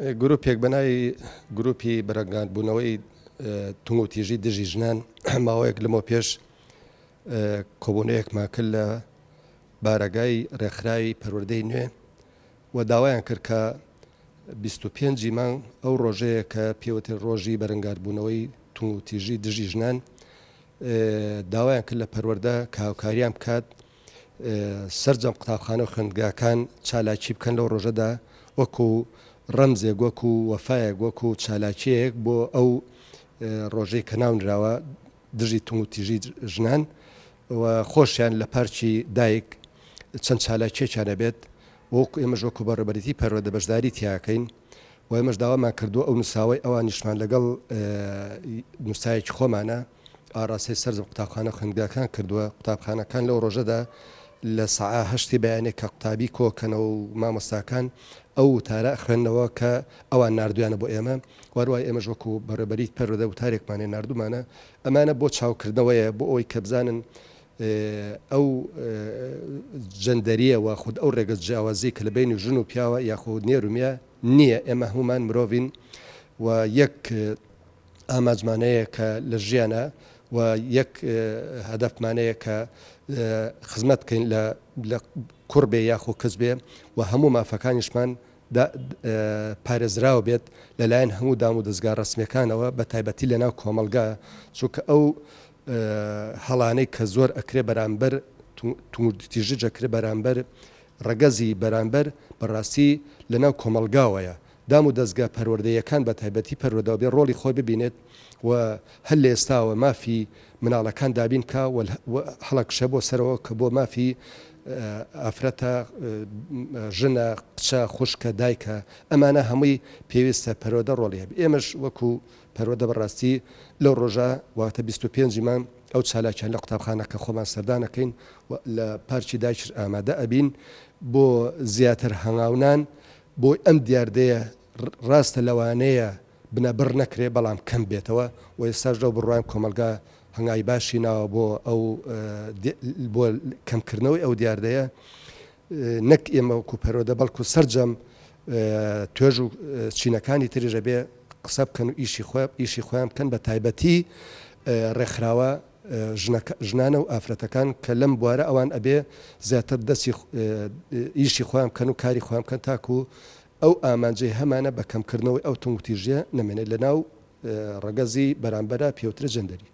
گروپێک بەناوی گروپی بەرەنگاندبوونەوەی تونگ و تیژی دژی ژنان ماوەیەک لەمەوە پێش کۆبوونەیەکمان کرد لە بارەگای ڕێکخراوی پەروەردەی نوێ و داوایان کرد کە 25 مانگ ئەو ڕۆژەیە کە پێوتر ڕۆژی بەرەنگاندبوونەوەی تونگ و تیژی دژی ژنان داوایان کرد لە پەروەردە کە هاوکاریان بکات سەرجەم قوتابخانە و خوێندگاکان چالاکی بکەن لەو ڕۆژەدا وەکو ڕەمزێک وەکو وەفایەک وەکو چالاکیەک بۆ ئەو ڕۆژەی کە ناونراوە دژی تونگ و تیژی ژنان و خۆشیان لە پارچی دایک چەند چالاکیێکیانە بێت وەکو ئێمەش وەکو بەڕێبەرێتی پەروەردە بەشداری تیاکەین و ئێمەش داوامان کردووە ئەو نووساوی ئەوانیشمان لەگەڵ نووسایەکی خۆمانە ئاراستەی سەرجەم قوتابخانە خوێندگاکان کردووە قوتابخانەکان لەو ڕۆژەدا لە سەعا 8 بەیانێک کە قوتابی کۆکەنەوە و مامۆستاکان ئەو وتارە خوێندنەوە کە ئەوان نردویانە بۆ ئێمە وەروای ئێمەش وەکو بەڕێبەریت پەروەردە وتارێکمانێ نردومانە ئەمانە بۆ چاوکردنەوەیە بۆ ئەوەی کە بزانن ئەو جەندەریە و خود ئەو ڕێگە جیاوازی کە لە بینی ژن و پیاوە یاخود نێرومیە نییە ئێمە هەمومان مرۆڤین و یەک ئاماجمانەیە کە لە ژیانە و یەک هەدەفمانەیە کە خزمەت بکەین لە کوڕ بێ یاخۆ کەس بێ و هەموو مافەکانیشمان پارێزراوە بێت لەلایەن هەموو دام و دەستگا ڕسمیەکانەوە بە تایبەتی لەناو کۆمەلگا چونکە ئەو هەڵانەی کە زۆر ئەکرێ بەرامبەر تونگتیژی ئەکرێ بەرامبەر ڕەگەزی بەرامبەر بەڕاستی لەناو کۆمەلگاوەیە دام و دەستگا پەروەردەیەکان بە تایبەتی پەروەردەوە بێ ڕۆڵی خۆی ببینێت و هەل لە ئێستاوە مافی مناڵەکان دابین کا هەڵەکشە بۆ سەرەوە کە بۆ مافی ئافرەتە ژنە قچە خوشکە دایکە ئەمانە هەمووی پێویستە پەروەردە ڕۆڵی هەبێ ئێمەش وەکو پەروەردە بەڕاستی لەو ڕۆژە واتە 25 مان ئەو چالاکیان لە قوتابخانەکە خۆمان سەردانەکەین لە پارچی دایک ئامادە ئەبین بۆ زیاتر هەنگاونان بۆ ئەم دیاردەیە ڕاستە لەوانەیە بنەبڕ نەکرێ بەڵام کەم بێتەوە و ئێستاش لەو بڕوان کۆمەلگا هەنگای باشی ناوە بۆ ئەو بۆ کەمکردنەوەی ئەو دیاردەیە نەک ئێمە وەکو پەروەردە بەڵکو سەرجەم توێژ و چینەکانی تریژە بێ قسە بکەن و ئیشی خۆیان بکەن بە تایبەتی ڕێکخراوە ژنانە و ئافرەتەکان کە لەم بوارە ئەوان ئەبێ زیاتر دەستی ئیشی خۆیان بکەن و کاری خۆیان بکەن تاکو ئەو ئامانجەی هەمانە بە کەمکردنەوەی ئەو تونگ و تیژیە نەمێنێت لەناو ڕەگەزی بەرامبەرە پێوترە جەندەری